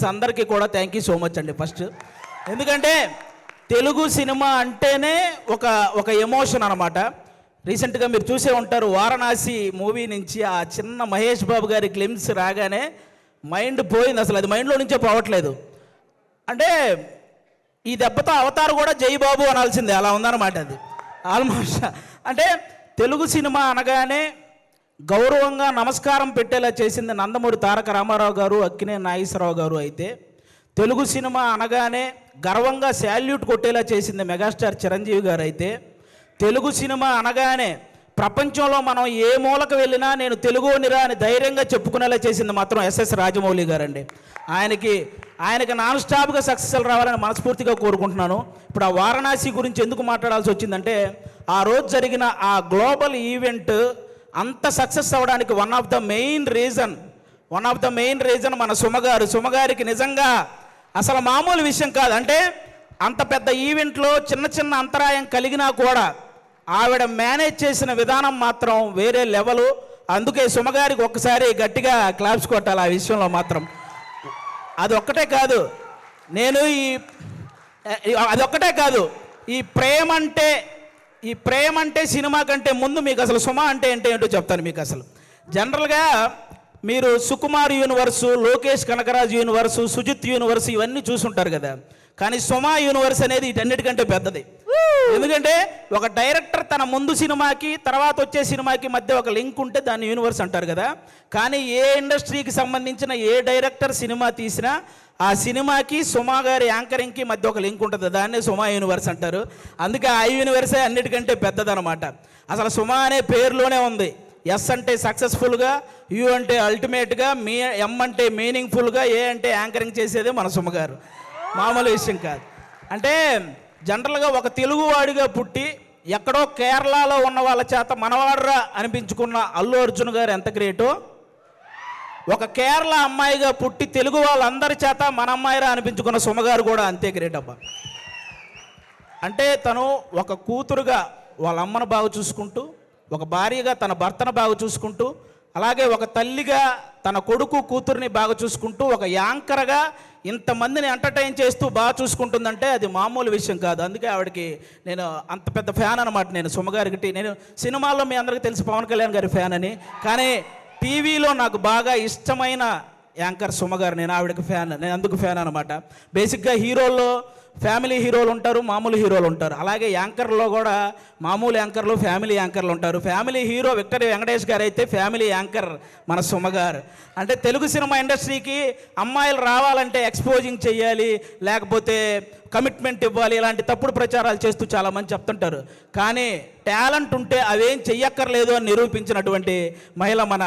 అందరికీ కూడా thank you so much అండి. ఫస్ట్ ఎందుకంటే తెలుగు సినిమా అంటేనే ఒక ఎమోషన్ అనమాట. రీసెంట్గా మీరు చూసే ఉంటారు, వారణాసి మూవీ నుంచి ఆ చిన్న మహేష్ బాబు గారి గ్లిమ్స్ రాగానే మైండ్ పోయింది. అసలు అది మైండ్లో నుంచే పోవట్లేదు. అంటే ఈ దెబ్బతో అవతారు కూడా జై బాబు అనాల్సిందే, అలా ఉందన్నమాట. అది ఆల్మోస్ట్ అంటే తెలుగు సినిమా అనగానే గౌరవంగా నమస్కారం పెట్టేలా చేసింది నందమూరి తారక రామారావు గారు, అక్కినేని నాగేశ్వరరావు గారు. అయితే తెలుగు సినిమా అనగానే గర్వంగా శాల్యూట్ కొట్టేలా చేసింది మెగాస్టార్ చిరంజీవి గారు. అయితే తెలుగు సినిమా అనగానే ప్రపంచంలో మనం ఏ మూలకు వెళ్ళినా నేను తెలుగునిరా అని ధైర్యంగా చెప్పుకునేలా చేసింది మాత్రం ఎస్ఎస్ రాజమౌళి గారండి. ఆయనకి నాన్ స్టాప్గా సక్సెస్లు రావాలని మనస్ఫూర్తిగా కోరుకుంటున్నాను. ఇప్పుడు ఆ వారణాసి గురించి ఎందుకు మాట్లాడాల్సి వచ్చిందంటే, ఆ రోజు జరిగిన ఆ గ్లోబల్ ఈవెంట్ అంత సక్సెస్ అవ్వడానికి one of the main reason మన సుమగారికి నిజంగా అసలు మామూలు విషయం కాదు. అంటే అంత పెద్ద ఈవెంట్లో చిన్న అంతరాయం కలిగినా కూడా ఆవిడ మేనేజ్ చేసిన విధానం మాత్రం వేరే లెవెలు. అందుకే సుమగారికి ఒక్కసారి గట్టిగా క్లాప్స్ కొట్టాలి ఆ విషయంలో మాత్రం. అదొక్కటే కాదు, ఈ ప్రేమ అంటే సినిమా కంటే ముందు మీకు అసలు సుమ అంటే ఏంటో చెప్తాను మీకు. అసలు జనరల్గా మీరు Sukumar universe, Lokesh Kanagaraj universe, Sujeeth universe ఇవన్నీ చూసుంటారు కదా. కానీ సుమ యూనివర్స్ అనేది వీటన్నిటికంటే పెద్దది. ఎందుకంటే ఒక డైరెక్టర్ తన ముందు సినిమాకి తర్వాత వచ్చే సినిమాకి మధ్య ఒక లింక్ ఉంటే దాన్ని యూనివర్స్ అంటారు కదా. కానీ ఏ ఇండస్ట్రీకి సంబంధించిన ఏ డైరెక్టర్ సినిమా తీసినా ఆ సినిమాకి సుమ గారి యాంకరింగ్కి మధ్య ఒక లింక్ ఉంటుంది, దాన్నే సుమ యూనివర్స్ అంటారు. అందుకే ఆ యూనివర్సే అన్నిటికంటే పెద్దదనమాట. అసలు సుమ అనే పేరులోనే ఉంది. ఎస్ అంటే సక్సెస్ఫుల్గా, యు అంటే అల్టిమేట్గా, ఎం అంటే మీనింగ్ఫుల్గా, ఏ అంటే యాంకరింగ్ చేసేదే మన సుమ గారు. మామూలు విషయం కాదు. అంటే జనరల్గా ఒక తెలుగువాడిగా పుట్టి ఎక్కడో కేరళలో ఉన్న వాళ్ళ చేత మనవాడరా అనిపించుకున్న అల్లు అర్జున్ గారు ఎంత గ్రేటో, ఒక కేరళ అమ్మాయిగా పుట్టి తెలుగు వాళ్ళందరి చేత మన అమ్మాయిరా అనిపించుకున్న సుమగారు కూడా అంతే గ్రేట్ అబ్బా. అంటే తను ఒక కూతురుగా వాళ్ళ అమ్మను బాగా చూసుకుంటూ, ఒక భార్యగా తన భర్తను బాగా చూసుకుంటూ, అలాగే ఒక తల్లిగా తన కొడుకు కూతుర్ని బాగా చూసుకుంటూ, ఒక యాంకర్గా ఇంతమందిని ఎంటర్టైన్ చేస్తూ బాగా చూసుకుంటుందంటే అది మామూలు విషయం కాదు. అందుకే ఆవిడకి నేను అంత పెద్ద ఫ్యాన్ అనమాట. నేను సుమగారికి, నేను సినిమాల్లో మీ అందరికీ తెలుసు పవన్ కళ్యాణ్ గారి ఫ్యాన్ అని, కానీ టీవీలో నాకు బాగా ఇష్టమైన యాంకర్ సుమగారు. నేను ఆవిడకి ఫ్యాన్, నేను అందుకు ఫ్యాన్ అనమాట. బేసిక్గా హీరోల్లో ఫ్యామిలీ హీరోలు ఉంటారు, మామూలు హీరోలు ఉంటారు. అలాగే యాంకర్లో కూడా మామూలు యాంకర్లు, ఫ్యామిలీ యాంకర్లు ఉంటారు. ఫ్యామిలీ హీరో విక్టరీ వెంకటేష్ గారు అయితే ఫ్యామిలీ యాంకర్ మన సుమగారు. అంటే తెలుగు సినిమా ఇండస్ట్రీకి అమ్మాయిలు రావాలంటే ఎక్స్పోజింగ్ చేయాలి, లేకపోతే కమిట్మెంట్ ఇవ్వాలి, ఇలాంటి తప్పుడు ప్రచారాలు చేస్తూ చాలామంది చెప్తుంటారు. కానీ టాలెంట్ ఉంటే అవేం చెయ్యక్కర్లేదు అని నిరూపించినటువంటి మహిళ మన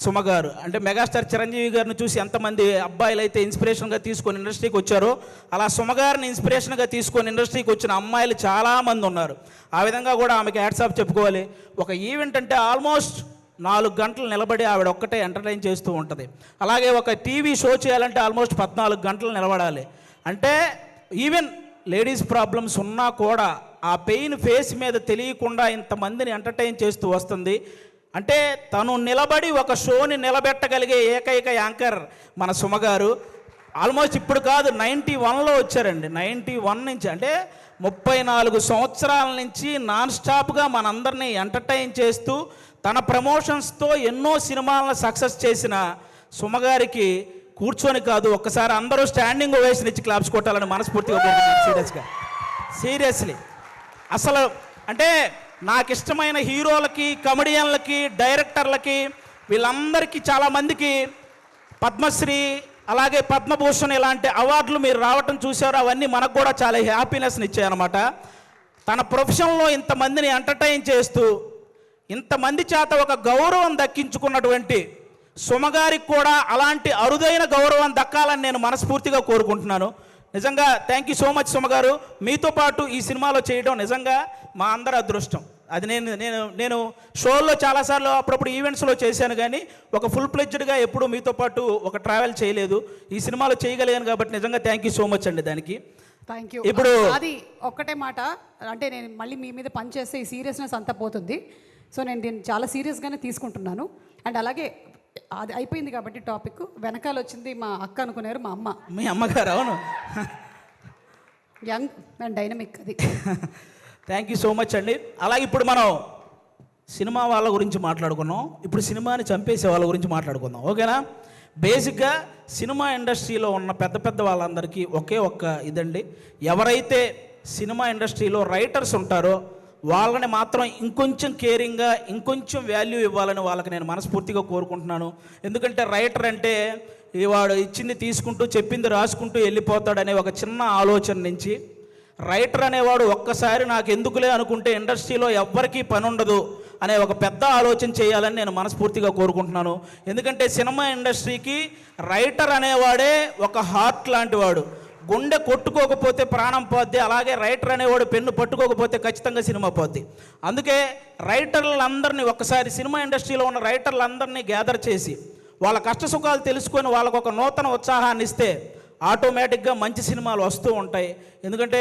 సుమగారు. అంటే మెగాస్టార్ చిరంజీవి గారిని చూసి ఎంతమంది అబ్బాయిలు అయితే ఇన్స్పిరేషన్గా తీసుకొని ఇండస్ట్రీకి వచ్చారో, అలా సుమగారిని ఇన్స్పిరేషన్గా తీసుకొని ఇండస్ట్రీకి వచ్చిన అమ్మాయిలు చాలామంది ఉన్నారు. ఆ విధంగా కూడా ఆమెకి హ్యాట్స్ ఆఫ్ చెప్పుకోవాలి. ఒక ఈవెంట్ అంటే ఆల్మోస్ట్ 4 గంటలు నిలబడి ఆవిడ ఒక్కటే ఎంటర్టైన్ చేస్తూ ఉంటుంది. అలాగే ఒక టీవీ షో చేయాలంటే ఆల్మోస్ట్ 14 గంటలు నిలబడాలి. అంటే ఈవెన్ లేడీస్ ప్రాబ్లమ్స్ ఉన్నా కూడా ఆ పెయిన్ ఫేస్ మీద తెలియకుండా ఇంతమందిని ఎంటర్టైన్ చేస్తూ వస్తుంది. అంటే తను నిలబడి ఒక షోని నిలబెట్టగలిగే ఏకైక యాంకర్ మన సుమగారు. ఆల్మోస్ట్ ఇప్పుడు కాదు, 91లో వచ్చారండి. 91 నుంచి, అంటే 34 సంవత్సరాల నుంచి నాన్ స్టాప్గా మనందరినీ ఎంటర్టైన్ చేస్తూ తన ప్రమోషన్స్తో ఎన్నో సినిమాలను సక్సెస్ చేసిన సుమగారికి కూర్చొని కాదు, ఒక్కసారి అందరూ స్టాండింగ్ ఓవేషన్ ఇచ్చి క్లాప్స్ కొట్టాలని మనస్ఫూర్తిగా కోరుకుంటున్నాను. సీరియస్లీ అసలు అంటే నాకు ఇష్టమైన హీరోలకి, కమెడియన్లకి, డైరెక్టర్లకి, వీళ్ళందరికీ చాలామందికి పద్మశ్రీ అలాగే పద్మభూషణ్ ఇలాంటి అవార్డులు మీరు రావటం చూశారు. అవన్నీ మనకు కూడా చాలా హ్యాపీనెస్ని ఇచ్చాయన్నమాట. తన ప్రొఫెషన్లో ఇంతమందిని ఎంటర్టైన్ చేస్తూ ఇంతమంది చేత ఒక గౌరవం దక్కించుకున్నటువంటి సుమగారికి కూడా అలాంటి అరుదైన గౌరవం దక్కాలని నేను మనస్ఫూర్తిగా కోరుకుంటున్నాను. నిజంగా థ్యాంక్ యూ సో మచ్ సుమగారు. మీతో పాటు ఈ సినిమాలో చేయడం నిజంగా మా అందరి అదృష్టం. అది నేను షోల్లో చాలాసార్లు అప్పుడప్పుడు ఈవెంట్స్లో చేశాను, కానీ ఒక ఫుల్ ప్లెడ్జ్డ్గా ఎప్పుడూ మీతో పాటు ఒక ట్రావెల్ చేయలేదు. ఈ సినిమాలో చేయగలిగాను కాబట్టి నిజంగా థ్యాంక్ యూ సో మచ్ అండి దానికి. Thank you. ఇప్పుడు అది ఒక్కటే మాట, అంటే నేను మళ్ళీ మీ మీద పనిచేస్తే ఈ సీరియస్నెస్ అంతా పోతుంది. సో నేను దీన్ని చాలా సీరియస్గానే తీసుకుంటున్నాను. అండ్ అలాగే అది అయిపోయింది కాబట్టి టాపిక్ వెనకాల వచ్చింది మా అక్క అనుకున్నారు మా అమ్మ. మీ అమ్మగారు? అవును. యంగ్ అండ్ డైనమిక్ అది. థ్యాంక్ యూ సో మచ్ అండి. అలాగే ఇప్పుడు మనం సినిమా వాళ్ళ గురించి మాట్లాడుకున్నాం, ఇప్పుడు సినిమాని చంపేసే వాళ్ళ గురించి మాట్లాడుకుందాం, ఓకేనా? బేసిక్గా సినిమా ఇండస్ట్రీలో ఉన్న పెద్ద పెద్ద వాళ్ళందరికీ ఒకే ఒక్క ఇదండి, ఎవరైతే సినిమా ఇండస్ట్రీలో రైటర్స్ ఉంటారో వాళ్ళని మాత్రం ఇంకొంచెం కేరింగ్గా ఇంకొంచెం వాల్యూ ఇవ్వాలని వాళ్ళకి నేను మనస్ఫూర్తిగా కోరుకుంటున్నాను. ఎందుకంటే రైటర్ అంటే వాడు ఇచ్చింది తీసుకుంటూ చెప్పింది రాసుకుంటూ వెళ్ళిపోతాడనే ఒక చిన్న ఆలోచన నుంచి రైటర్ అనేవాడు ఒక్కసారి నాకు ఎందుకులే అనుకుంటే ఇండస్ట్రీలో ఎవ్వరికీ పని ఉండదు అనే ఒక పెద్ద ఆలోచన చేయాలని నేను మనస్ఫూర్తిగా కోరుకుంటున్నాను. ఎందుకంటే సినిమా ఇండస్ట్రీకి రైటర్ అనేవాడే ఒక హార్ట్ లాంటి వాడు. గుండె కొట్టుకోకపోతే ప్రాణం పోద్ది, అలాగే రైటర్ అనేవాడు పెన్ను పట్టుకోకపోతే ఖచ్చితంగా సినిమా పోద్ది. అందుకే రైటర్లందరినీ ఒక్కసారి సినిమా ఇండస్ట్రీలో ఉన్న రైటర్లందరినీ గ్యాదర్ చేసి వాళ్ళ కష్ట సుఖాలు తెలుసుకొని వాళ్ళకు ఒక నూతన ఉత్సాహాన్ని ఇస్తే ఆటోమేటిక్గా మంచి సినిమాలు వస్తూ ఉంటాయి. ఎందుకంటే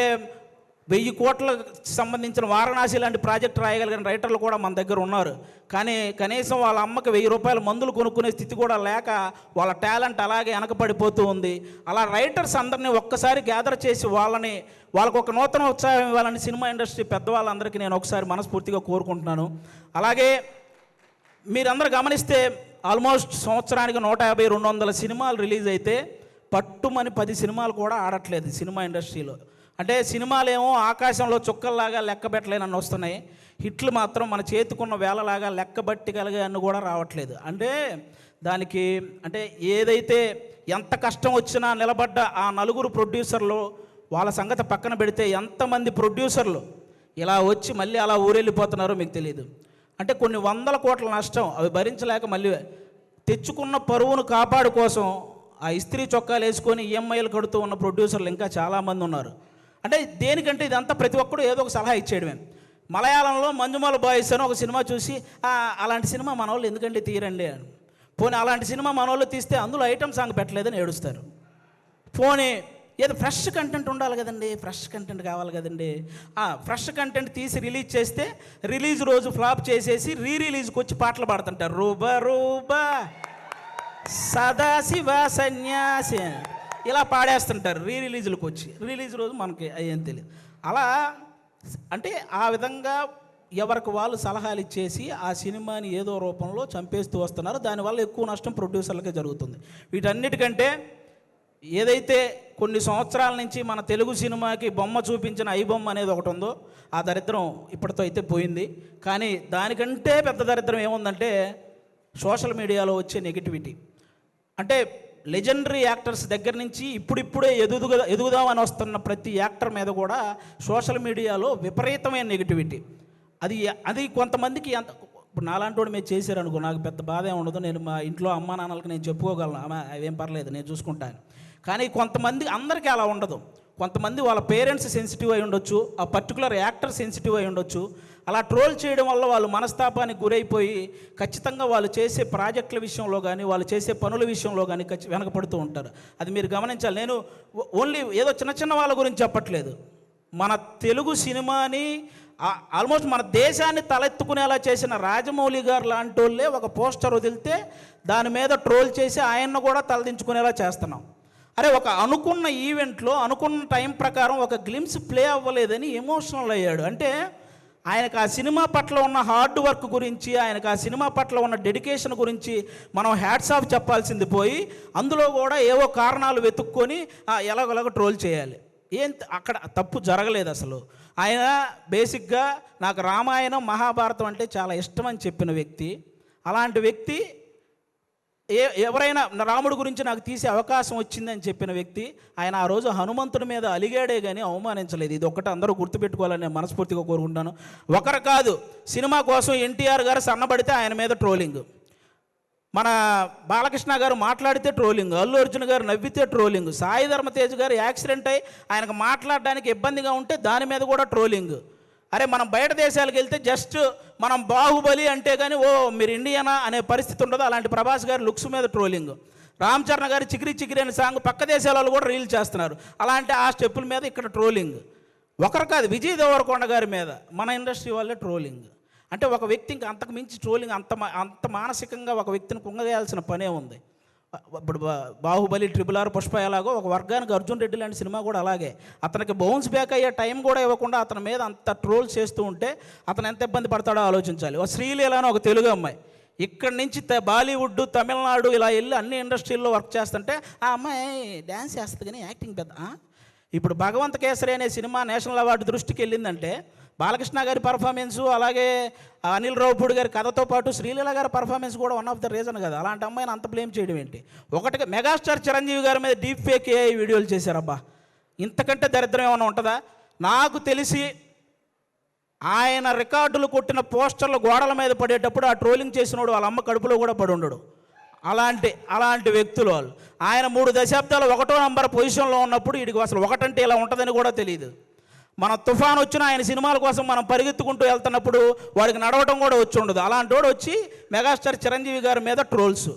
1000 కోట్లకు సంబంధించిన వారణాసి లాంటి ప్రాజెక్ట్ రాయగలిగిన రైటర్లు కూడా మన దగ్గర ఉన్నారు. కానీ కనీసం వాళ్ళ అమ్మకి 1000 రూపాయల మందులు కొనుక్కునే స్థితి కూడా లేక వాళ్ళ టాలెంట్ అలాగే వెనకపడిపోతూ ఉంది. అలా రైటర్స్ అందరినీ ఒక్కసారి గ్యాదర్ చేసి వాళ్ళకు ఒక నూతన ఉత్సాహం ఇవ్వాలని సినిమా ఇండస్ట్రీ పెద్దవాళ్ళందరికీ నేను ఒకసారి మనస్ఫూర్తిగా కోరుకుంటున్నాను. అలాగే మీరందరూ గమనిస్తే ఆల్మోస్ట్ సంవత్సరానికి 150-200 సినిమాలు రిలీజ్ అయితే పట్టుమని 10 సినిమాలు కూడా ఆడట్లేదు సినిమా ఇండస్ట్రీలో. అంటే సినిమాలేమో ఆకాశంలో చుక్కల్లాగా లెక్క పెట్టలేనని వస్తున్నాయి, హిట్లు మాత్రం మన చేతికున్న వేలలాగా లెక్క బట్టగలిగే అన్ని కూడా రావట్లేదు. అంటే దానికి అంటే ఏదైతే ఎంత కష్టం వచ్చినా నిలబడ్డ ఆ 4 ప్రొడ్యూసర్లు వాళ్ళ సంగతి పక్కన పెడితే ఎంతమంది ప్రొడ్యూసర్లు ఇలా వచ్చి మళ్ళీ అలా ఊరెళ్ళిపోతున్నారో మీకు తెలియదు. అంటే కొన్ని 100 కోట్ల నష్టం అవి భరించలేక మళ్ళీ తెచ్చుకున్న పరువును కాపాడు కోసం ఆ ఇస్త్రీ చొక్కాలు వేసుకొని ఈఎంఐలు కడుతూ ఉన్న ప్రొడ్యూసర్లు ఇంకా చాలామంది ఉన్నారు. అంటే దేనికంటే ఇదంతా ప్రతి ఒక్కడు ఏదో ఒక సలహా ఇచ్చేయడమే. మలయాళంలో మంజుమాల బాయ్స్ అని ఒక సినిమా చూసి అలాంటి సినిమా మన వాళ్ళు ఎందుకంటే తీరండి అని. పోనీ అలాంటి సినిమా మన వాళ్ళు తీస్తే అందులో ఐటమ్ సాంగ్ పెట్టలేదని ఏడుస్తారు. పోనీ ఏదో ఫ్రెష్ కంటెంట్ ఉండాలి కదండి, ఫ్రెష్ కంటెంట్ కావాలి కదండి. ఫ్రెష్ కంటెంట్ తీసి రిలీజ్ చేస్తే రిలీజ్ రోజు ఫ్లాప్ చేసేసి రిలీజ్కి వచ్చి పాటలు పాడుతుంటారు. రూబా రూబా సదాశివ సన్యాసి ఇలా పాడేస్తుంటారు రిలీజులకు వచ్చి. రిలీజ్ రోజు మనకి ఏం తెలియదు. అలా అంటే ఆ విధంగా ఎవరికి వాళ్ళు సలహాలు ఇచ్చేసి ఆ సినిమాని ఏదో రూపంలో చంపేస్తూ వస్తున్నారు. దానివల్ల ఎక్కువ నష్టం ప్రొడ్యూసర్లకే జరుగుతుంది. వీటన్నిటికంటే ఏదైతే కొన్ని సంవత్సరాల నుంచి మన తెలుగు సినిమాకి బొమ్మ చూపించిన ఐబొమ్మ అనేది ఒకటి ఉందో ఆ దరిద్రం ఇప్పటితో అయితే పోయింది. కానీ దానికంటే పెద్ద దరిద్రం ఏముందంటే సోషల్ మీడియాలో వచ్చే నెగిటివిటీ. అంటే లెజెండరీ యాక్టర్స్ దగ్గర నుంచి ఇప్పుడిప్పుడే ఎదుగుదామని వస్తున్న ప్రతి యాక్టర్ మీద కూడా సోషల్ మీడియాలో విపరీతమైన నెగిటివిటీ. అది కొంతమందికి ఇప్పుడు నాలాంటి వాడు మీరు చేశారనుకో నాకు పెద్ద బాధ ఏమి ఉండదు, నేను మా ఇంట్లో అమ్మా నాన్నలకు నేను చెప్పుకోగలను, అవేం పర్లేదు నేను చూసుకుంటాను. కానీ కొంతమంది అందరికీ అలా ఉండదు. కొంతమంది వాళ్ళ పేరెంట్స్ సెన్సిటివ్ అయి ఉండొచ్చు, ఆ పర్టికులర్ యాక్టర్ సెన్సిటివ్ అయి ఉండొచ్చు. అలా ట్రోల్ చేయడం వల్ల వాళ్ళు మనస్తాపానికి గురైపోయి ఖచ్చితంగా వాళ్ళు చేసే ప్రాజెక్టుల విషయంలో కానీ వాళ్ళు చేసే పనుల విషయంలో కానీ వెనకపడుతూ ఉంటారు. అది మీరు గమనించాలి. నేను ఓన్లీ ఏదో చిన్న చిన్న వాళ్ళ గురించి చెప్పట్లేదు. మన తెలుగు సినిమాని ఆల్మోస్ట్ మన దేశాన్ని తలెత్తుకునేలా చేసిన రాజమౌళి గారు లాంటి వాళ్ళే ఒక పోస్టర్ వదిలితే దాని మీద ట్రోల్ చేసి ఆయన్ను కూడా తలదించుకునేలా చేస్తున్నాం. అరే ఒక అనుకున్న ఈవెంట్లో అనుకున్న టైం ప్రకారం ఒక గ్లిమ్స్ ప్లే అవ్వలేదని ఎమోషనల్ అయ్యాడు. అంటే ఆయనకు ఆ సినిమా పట్ల ఉన్న హార్డ్ వర్క్ గురించి, ఆయనకు ఆ సినిమా పట్ల ఉన్న డెడికేషన్ గురించి మనం హ్యాట్స్ ఆఫ్ చెప్పాల్సింది పోయి అందులో కూడా ఏవో కారణాలు వెతుక్కొని ఎలాగోలాగ ట్రోల్ చేయాలి. అక్కడ తప్పు జరగలేదు అసలు. ఆయన బేసిక్గా నాకు రామాయణం మహాభారతం అంటే చాలా ఇష్టం అని చెప్పిన వ్యక్తి. అలాంటి వ్యక్తి ఎవరైనా రాముడి గురించి నాకు తీసే అవకాశం వచ్చిందని చెప్పిన వ్యక్తి. ఆయన ఆ రోజు హనుమంతుడి మీద అలిగాడే కానీ అవమానించలేదు. ఇది ఒక్కటి అందరూ గుర్తుపెట్టుకోవాలని నేను మనస్ఫూర్తిగా కోరుకుంటాను. ఒకరు కాదు, సినిమా కోసం ఎన్టీఆర్ గారు సన్నబడితే ఆయన మీద ట్రోలింగ్, మన బాలకృష్ణ గారు మాట్లాడితే ట్రోలింగ్, అల్లు అర్జున్ గారు నవ్వితే ట్రోలింగ్, సాయి ధర్మతేజ్ గారు యాక్సిడెంట్ అయ్యి ఆయనకు మాట్లాడడానికి ఇబ్బందిగా ఉంటే దాని మీద కూడా ట్రోలింగ్. అరే మనం బయట దేశాలకు వెళ్తే జస్ట్ మనం బాహుబలి అంటే కానీ మీరు ఇండియనా అనే పరిస్థితి ఉండదు. అలాంటి ప్రభాస్ గారి లుక్స్ మీద ట్రోలింగ్, రామ్ చరణ్ గారి చికిరి చికిరి అనే సాంగ్ పక్క దేశాల వాళ్ళు కూడా రీల్ చేస్తున్నారు. అలాంటి ఆ స్టెప్పుల మీద ఇక్కడ ట్రోలింగ్. ఒకరు కాదు, విజయ్ దేవరకొండ గారి మీద మన ఇండస్ట్రీ వాళ్ళే ట్రోలింగ్. అంటే ఒక వ్యక్తి ఇంకా అంతకు మించి ట్రోలింగ్ అంత మానసికంగా ఒక వ్యక్తిని కుంగవేయాల్సిన పనే ఉంది. ఇప్పుడు బాహుబలి, RRR, పుష్ప ఎలాగో ఒక వర్గానికి అర్జున్ రెడ్డి లాంటి సినిమా కూడా అలాగే. అతనికి బౌన్స్ బ్యాక్ అయ్యే టైం కూడా ఇవ్వకుండా అతని మీద అంత ట్రోల్ చేస్తూ ఉంటే అతను ఎంత ఇబ్బంది పడతాడో ఆలోచించాలి. ఒక శ్రీలీల అని ఒక తెలుగు అమ్మాయి ఇక్కడి నుంచి బాలీవుడ్, తమిళనాడు ఇలా వెళ్ళి అన్ని ఇండస్ట్రీల్లో వర్క్ చేస్తుంటే ఆ అమ్మాయి డ్యాన్స్ చేస్తుంది కానీ యాక్టింగ్ పెద్ద. ఇప్పుడు భగవంత్ కేసరి అనే సినిమా నేషనల్ అవార్డు దృష్టికి వెళ్ళిందంటే బాలకృష్ణ గారి పర్ఫార్మెన్సు, అలాగే అనిల్ రావుపూడి గారి కథతో పాటు శ్రీలీల గారి పర్ఫార్మెన్స్ కూడా వన్ ఆఫ్ ద రీజన్ కదా. అలాంటి అమ్మాయిని అంత బ్లేమ్ చేయడం ఏంటి? ఒకటిగా మెగాస్టార్ చిరంజీవి గారి మీద డీప్ ఫేక్ AI వీడియోలు చేశారబ్బా. ఇంతకంటే దరిద్రం ఏమైనా ఉంటుందా? నాకు తెలిసి ఆయన రికార్డులు కొట్టిన పోస్టర్లు గోడల మీద పడేటప్పుడు ఆ ట్రోలింగ్ చేసినోడు వాళ్ళ అమ్మ కడుపులో కూడా పడి ఉండడు. అలాంటి వ్యక్తులు వాళ్ళు. ఆయన 3 దశాబ్దాలు 1వ నంబర్ పొజిషన్లో ఉన్నప్పుడు వీడికి అసలు ఒకటంటే ఇలా ఉంటుందని కూడా తెలియదు. మన తుఫాన్ వచ్చిన ఆయన సినిమాల కోసం మనం పరిగెత్తుకుంటూ వెళ్తున్నప్పుడు వాడికి నడవటం కూడా వచ్చి ఉండదు. అలాంటి వాడు వచ్చి మెగాస్టార్ చిరంజీవి గారి మీద ట్రోల్స్.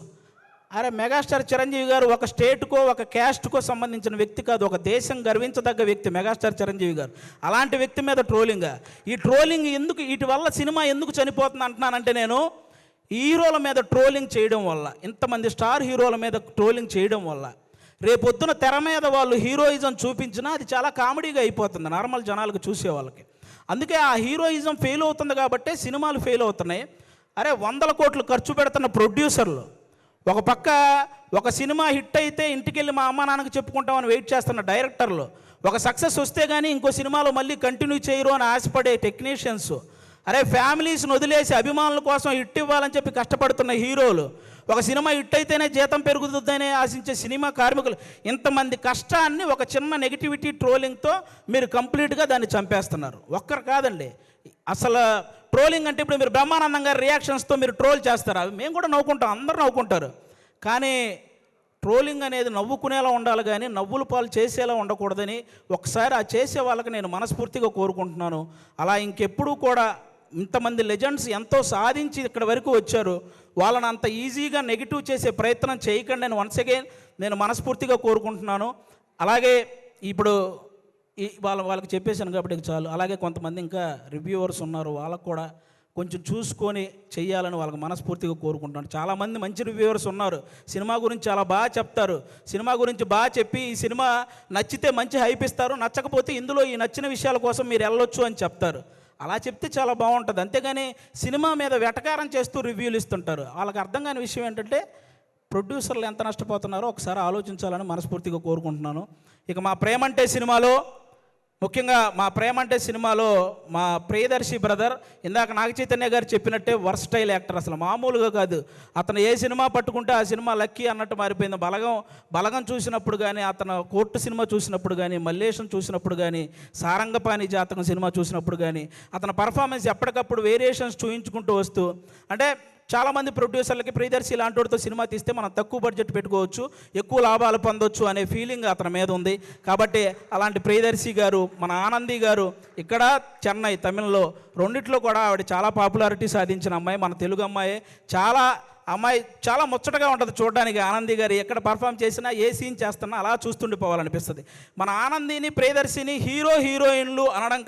అరే మెగాస్టార్ చిరంజీవి గారు ఒక స్టేట్కో ఒక క్యాస్ట్కో సంబంధించిన వ్యక్తి కాదు, ఒక దేశం గర్వించదగ్గ వ్యక్తి మెగాస్టార్ చిరంజీవి గారు. అలాంటి వ్యక్తి మీద ట్రోలింగ్. ఈ ట్రోలింగ్ ఎందుకు, వీటి వల్ల సినిమా ఎందుకు చనిపోతుంది అంటున్నానంటే, నేను హీరోల మీద ట్రోలింగ్ చేయడం వల్ల, ఇంతమంది స్టార్ హీరోల మీద ట్రోలింగ్ చేయడం వల్ల రేపొద్దున తెర మీద వాళ్ళు హీరోయిజం చూపించినా అది చాలా కామెడీగా అయిపోతుంది నార్మల్ జనాలకు, చూసే వాళ్ళకి. అందుకే ఆ హీరోయిజం ఫెయిల్ అవుతుంది కాబట్టి సినిమాలు ఫెయిల్ అవుతున్నాయి. అరే 100 కోట్లు ఖర్చు పెడుతున్న ప్రొడ్యూసర్లు ఒక పక్క ఒక సినిమా హిట్ అయితే ఇంటికెళ్ళి మా అమ్మ నాన్నకి చెప్పుకుంటామని వెయిట్ చేస్తున్న డైరెక్టర్లు, ఒక సక్సెస్ వస్తే కానీ ఇంకో సినిమాలో మళ్ళీ కంటిన్యూ చేయరు అని ఆశపడే టెక్నీషియన్స్, అరే ఫ్యామిలీస్ని వదిలేసి అభిమానుల కోసం హిట్ ఇవ్వాలని చెప్పి కష్టపడుతున్న హీరోలు, ఒక సినిమా హిట్ అయితేనే జీతం పెరుగుతుందనే ఆశించే సినిమా కార్మికులు, ఇంతమంది కష్టాన్ని ఒక చిన్న నెగిటివిటీ ట్రోలింగ్తో మీరు కంప్లీట్గా దాన్ని చంపేస్తున్నారు. ఒక్కరు కాదండి, అసలు ట్రోలింగ్ అంటే ఇప్పుడు మీరు బ్రహ్మానందం గారి రియాక్షన్స్తో మీరు ట్రోల్ చేస్తారు, అవి మేము కూడా నవ్వుకుంటాం, అందరూ నవ్వుకుంటారు. కానీ ట్రోలింగ్ అనేది నవ్వుకునేలా ఉండాలి కానీ నవ్వుల పాలు చేసేలా ఉండకూడదని ఒకసారి ఆ చేసే వాళ్ళకి నేను మనస్ఫూర్తిగా కోరుకుంటున్నాను. అలా ఇంకెప్పుడూ కూడా ఇంతమంది లెజెండ్స్ ఎంతో సాధించి ఇక్కడ వరకు వచ్చారు, వాళ్ళని అంత ఈజీగా నెగిటివ్ చేసే ప్రయత్నం చేయకండి అని వన్స్ అగైన్ నేను మనస్ఫూర్తిగా కోరుకుంటున్నాను. అలాగే ఇప్పుడు వాళ్ళకి చెప్పేశాను కాబట్టి చాలు. అలాగే కొంతమంది ఇంకా రివ్యూవర్స్ ఉన్నారు, వాళ్ళకు కూడా కొంచెం చూసుకొని చెయ్యాలని వాళ్ళకి మనస్ఫూర్తిగా కోరుకుంటున్నాను. చాలామంది మంచి రివ్యూవర్స్ ఉన్నారు, సినిమా గురించి చాలా బాగా చెప్తారు, సినిమా గురించి బాగా చెప్పి ఈ సినిమా నచ్చితే మంచి హైప్ ఇస్తారు, నచ్చకపోతే ఇందులో ఈ నచ్చిన విషయాల కోసం మీరు వెళ్ళొచ్చు అని చెప్తారు. అలా చెప్తే చాలా బాగుంటుంది. అంతేగాని సినిమా మీద వెటకారం చేస్తూ రివ్యూలు ఇస్తుంటారు. వాళ్ళకి అర్థం కాని విషయం ఏంటంటే ప్రొడ్యూసర్లు ఎంత నష్టపోతున్నారో ఒకసారి ఆలోచించాలని మనస్ఫూర్తిగా కోరుకుంటున్నాను. ఇక మా ప్రేమంటే సినిమాలో, ముఖ్యంగా మా ప్రేమంటే సినిమాలో మా ప్రియదర్శి బ్రదర్ ఇందాక నాగ చైతన్య గారు చెప్పినట్టే వర్స్టైల్ యాక్టర్, అసలు మామూలుగా కాదు. అతను ఏ సినిమా పట్టుకుంటే ఆ సినిమా లక్కీ అన్నట్టు మారిపోయింది. బలగం చూసినప్పుడు కానీ, అతను కోర్టు సినిమా చూసినప్పుడు కానీ, మల్లేశం చూసినప్పుడు కానీ, సారంగపాణి జాతకం సినిమా చూసినప్పుడు కానీ అతని పర్ఫార్మెన్స్ ఎప్పటికప్పుడు వేరియేషన్స్ చూయించుకుంటూ వస్తూ, అంటే చాలామంది ప్రొడ్యూసర్లకి ప్రియదర్శి ఇలాంటి వాడితో సినిమా తీస్తే మనం తక్కువ బడ్జెట్ పెట్టుకోవచ్చు, ఎక్కువ లాభాలు పొందొచ్చు అనే ఫీలింగ్ అతని మీద ఉంది. కాబట్టి అలాంటి ప్రియదర్శి గారు, మన ఆనంది గారు ఇక్కడ చెన్నై, తమిళ్లో రెండిట్లో కూడా ఆవిడ చాలా పాపులారిటీ సాధించిన అమ్మాయి, మన తెలుగు అమ్మాయి. చాలా ముచ్చటగా ఉంటుంది చూడడానికి. ఆనంది గారు ఎక్కడ పర్ఫామ్ చేసినా, ఏ సీన్ చేస్తున్నా అలా చూస్తుండిపోవాలనిపిస్తుంది. మన ఆనందిని, ప్రియదర్శిని హీరోయిన్లు అనడం